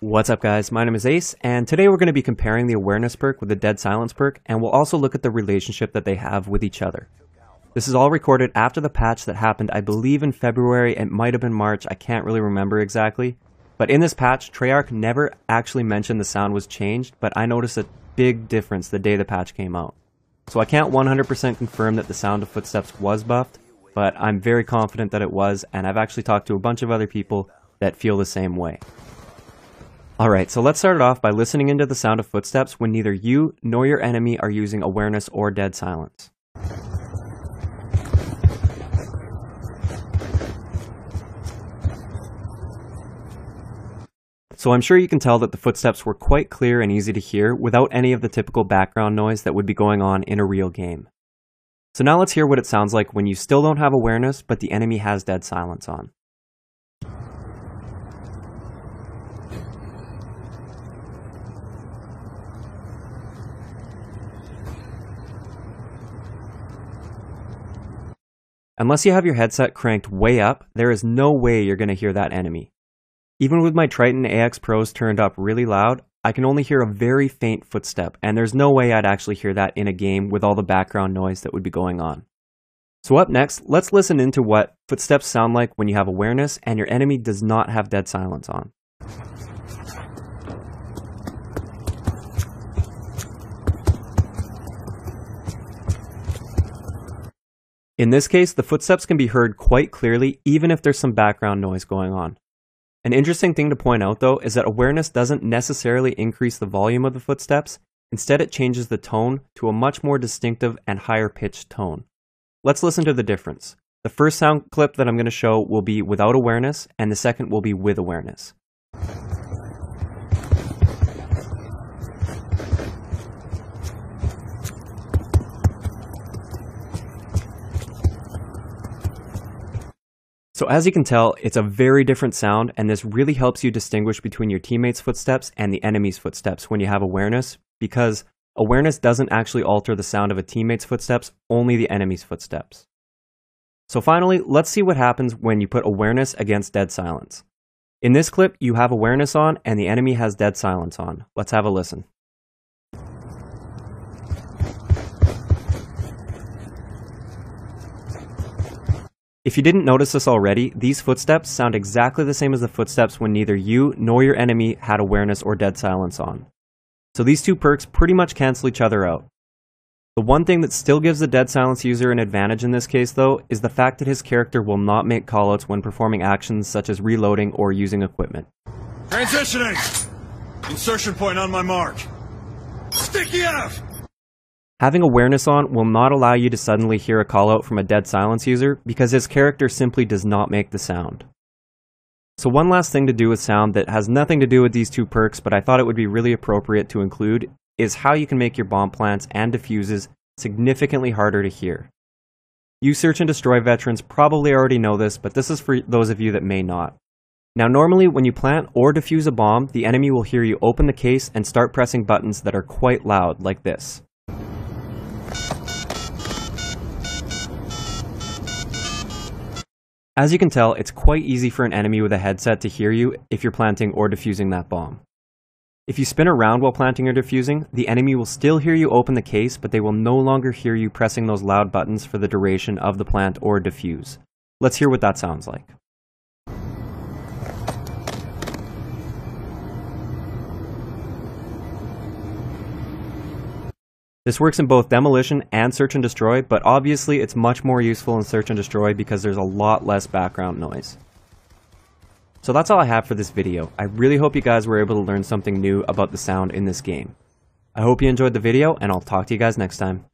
What's up guys, my name is Ace, and today we're going to be comparing the Awareness perk with the Dead Silence perk, and we'll also look at the relationship that they have with each other. This is all recorded after the patch that happened, I believe in February, it might have been March, I can't really remember exactly. But in this patch, Treyarch never actually mentioned the sound was changed, but I noticed a big difference the day the patch came out. So I can't 100% confirm that the sound of footsteps was buffed, but I'm very confident that it was, and I've actually talked to a bunch of other people that feel the same way. Alright, so let's start it off by listening into the sound of footsteps when neither you nor your enemy are using Awareness or Dead Silence. So I'm sure you can tell that the footsteps were quite clear and easy to hear without any of the typical background noise that would be going on in a real game. So now let's hear what it sounds like when you still don't have Awareness, but the enemy has Dead Silence on. Unless you have your headset cranked way up, there is no way you're going to hear that enemy. Even with my Triton AX Pros turned up really loud, I can only hear a very faint footstep, and there's no way I'd actually hear that in a game with all the background noise that would be going on. So up next, let's listen into what footsteps sound like when you have Awareness and your enemy does not have Dead Silence on. In this case, the footsteps can be heard quite clearly even if there's some background noise going on. An interesting thing to point out though is that Awareness doesn't necessarily increase the volume of the footsteps, instead it changes the tone to a much more distinctive and higher pitched tone. Let's listen to the difference. The first sound clip that I'm going to show will be without Awareness, and the second will be with Awareness. So as you can tell, it's a very different sound, and this really helps you distinguish between your teammates' footsteps and the enemy's footsteps when you have Awareness, because Awareness doesn't actually alter the sound of a teammate's footsteps, only the enemy's footsteps. So finally, let's see what happens when you put Awareness against Dead Silence. In this clip, you have Awareness on, and the enemy has Dead Silence on. Let's have a listen. If you didn't notice this already, these footsteps sound exactly the same as the footsteps when neither you nor your enemy had Awareness or Dead Silence on. So these two perks pretty much cancel each other out. The one thing that still gives the Dead Silence user an advantage in this case though, is the fact that his character will not make callouts when performing actions such as reloading or using equipment. Transitioning! Insertion point on my mark. Sticky out! Having Awareness on will not allow you to suddenly hear a callout from a Dead Silence user because his character simply does not make the sound. So one last thing to do with sound that has nothing to do with these two perks, but I thought it would be really appropriate to include, is how you can make your bomb plants and diffuses significantly harder to hear. You Search and Destroy veterans probably already know this, but this is for those of you that may not. Now normally when you plant or defuse a bomb, the enemy will hear you open the case and start pressing buttons that are quite loud, like this. As you can tell, it's quite easy for an enemy with a headset to hear you if you're planting or defusing that bomb. If you spin around while planting or defusing, the enemy will still hear you open the case, but they will no longer hear you pressing those loud buttons for the duration of the plant or defuse. Let's hear what that sounds like. This works in both Demolition and Search and Destroy, but obviously it's much more useful in Search and Destroy because there's a lot less background noise. So that's all I have for this video. I really hope you guys were able to learn something new about the sound in this game. I hope you enjoyed the video, and I'll talk to you guys next time.